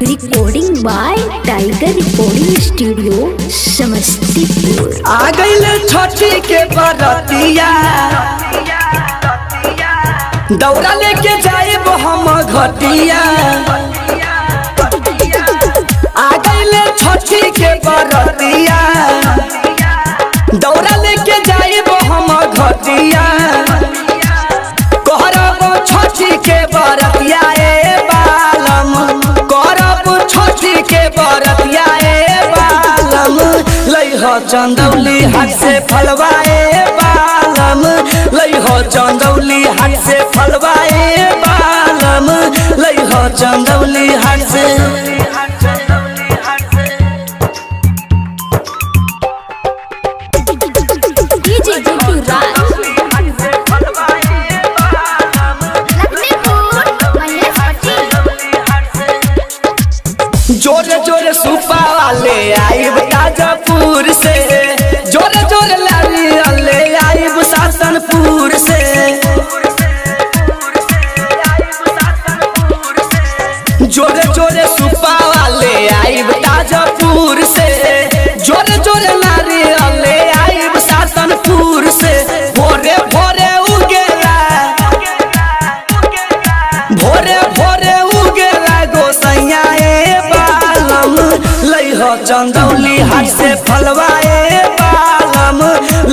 Recording by Tiger recording studio Samastipur. आ गईले छठी के बरतिया, दौरा लेके जाएब हम घटिया। आ गईले छठी के बरतिया, दौरा लेके जाएब हम घटिया। करब छठी के बरतिया ए बालम, करब छठी के बरतिया ए बालम। लइह चंदौली हाथ से फलवा ए बालम, लइह चंदौली हाथ से फलवा ए बालम, लइह चंदौली हाथ से। जोरे जोरे सुपा वाले आइब ताजपुर से, जोरे जोरे लारी ले आइब सासनपुर से। जोरे जोरे सुपा वाले आइब ताजपुर से, जोरे जोरे लारी ले आइब सासनपुर से। भोरे भोरे उगेला, भोरे भोरे उगेला गोसैया ए बालम। लइह चंदौली हाथ से फलवा ए बालम,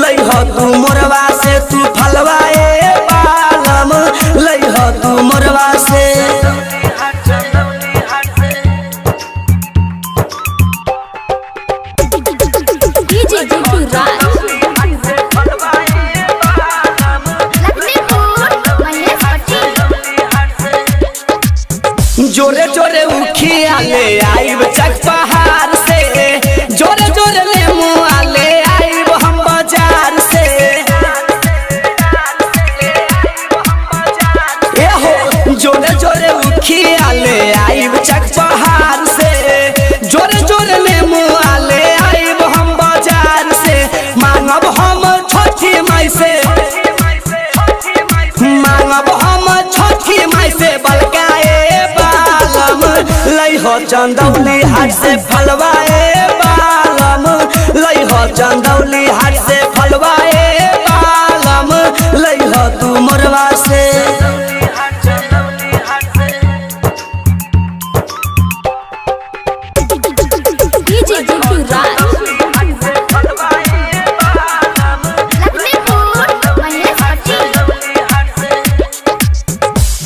लइह तू मोरवा से तू फलवा ए बालम, लइह तू मोरवा से। जोरे जोरे उखिया ले आइब चक पहाड़ से, जोरे जोरे लेमू ले आइब हम बाजार से। ए हो जोरे जोरे उखिया ले आइब चक पहाड़ से, जोरे जोरे लेमू ले आइब हम बाजार से। मांगब हम छठी माई से, मांगब हम छठी माई से बलकाए बालम। लइह चंदौली हाथ से फलवा ए बालम, लइह चंदौली हाथ से फलवा ए बालम, लइह तू मोरवा से।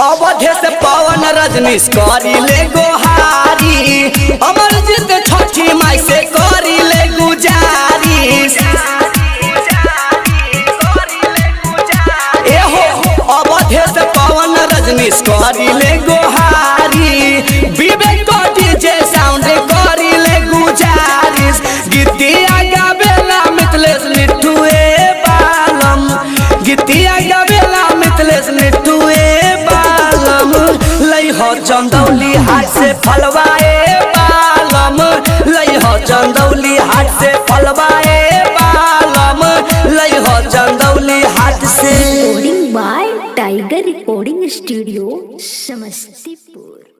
अवधे से पवन रजनीश करी ले गोहारी, अमरजीत छठी माई से करी ले गुजारिश। ए हो अवधे से पवन रजनीश करी ले गोहारी, विवेक डीजे साउंड करी ले गुजारिश। गीतिया गावेला मिथिलेश मिठू ए बालम, गीतिया गावेला मिथिलेश मिठू ए बालम। लइह चंदौली हाथ से फलवा ए बालम, लइह चंदौली हाथ से फलवा ए बालम, लइह चंदौली हाथ से। Recording by Tiger recording studio Samastipur.